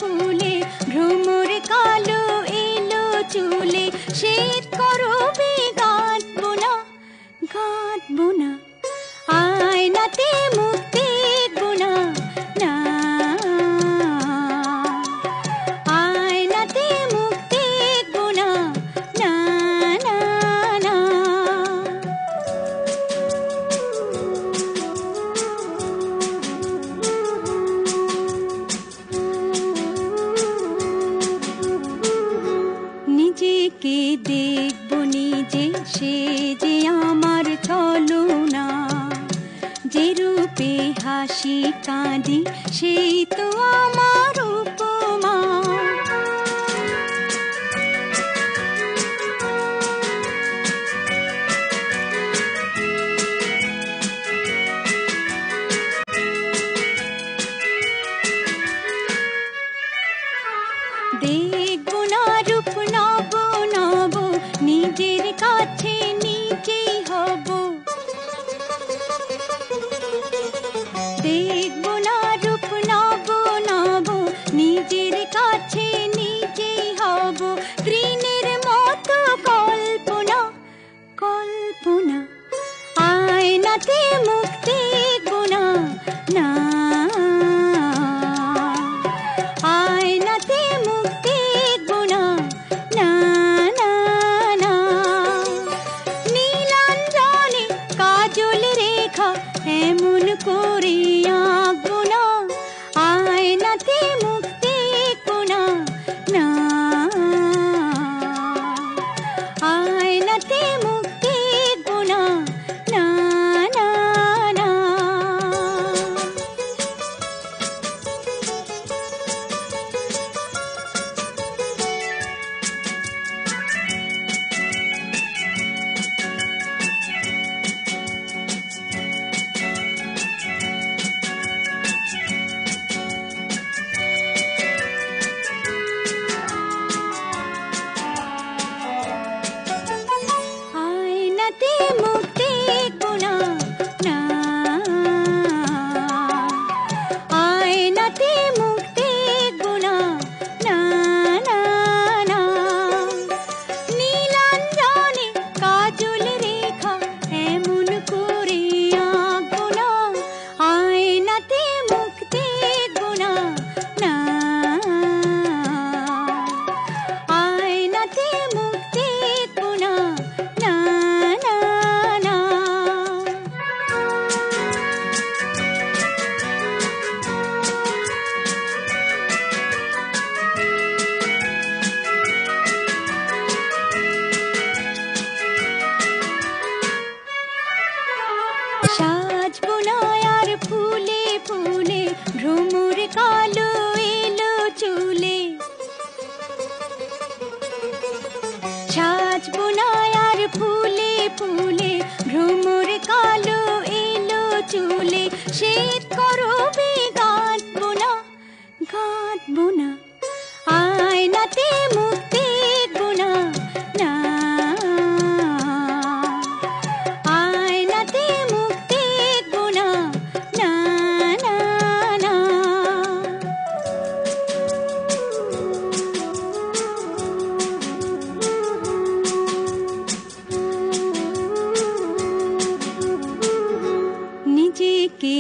ফুলে ভ্রমর কালো এলো চুলে শীত করবে গাঁথবো না গাঁথবো না আয়নাতে মুখ দেখবো না না আয়নাতে মুখ দেখবো না না না না নিজেকে দেখবো নিজে সে যে আমার ছলনা যে রূপে হাসি কাঁদি সেই তো আমার উপমা দেখবো না রূপ নব নব নিজের কাছে নিজেই হব দেখবো না রূপ নব নব নিজের কাছে নিজেই হব তৃণের মতো কল্পনা কল্পনা আয়নাতে মুখ দেখবো না না আয়নাতে মুখ দেখবো না না না না নীলাঞ্জনে কাজল রেখা এমন করে আঁকবো না আয়নাতে মুখ দেখবো না না আয়নাতে মুখ দেখবো না না না না আয়নাতে মুখ দেখবো না না আয়নাতে মুখ দেখবো না না না না নীলাঞ্জনে কাজল রেখা এমন করে আঁকবো না আয়নাতে মুখ দেখবো না না আয়নাতে মুখ দেখবো না না না না সাজবো না আর ফুলে ফুলে ভ্রমর কালো এলো চুলে সাজবো না আর ফুলে ফুলে ভ্রমর কালো এলো চুলে শীত করবে গাঁথবো না গাঁথবো না আয়নাতে মুখ দেখবো না না আয়নাতে মুখ দেখবো না না না না নিজেকে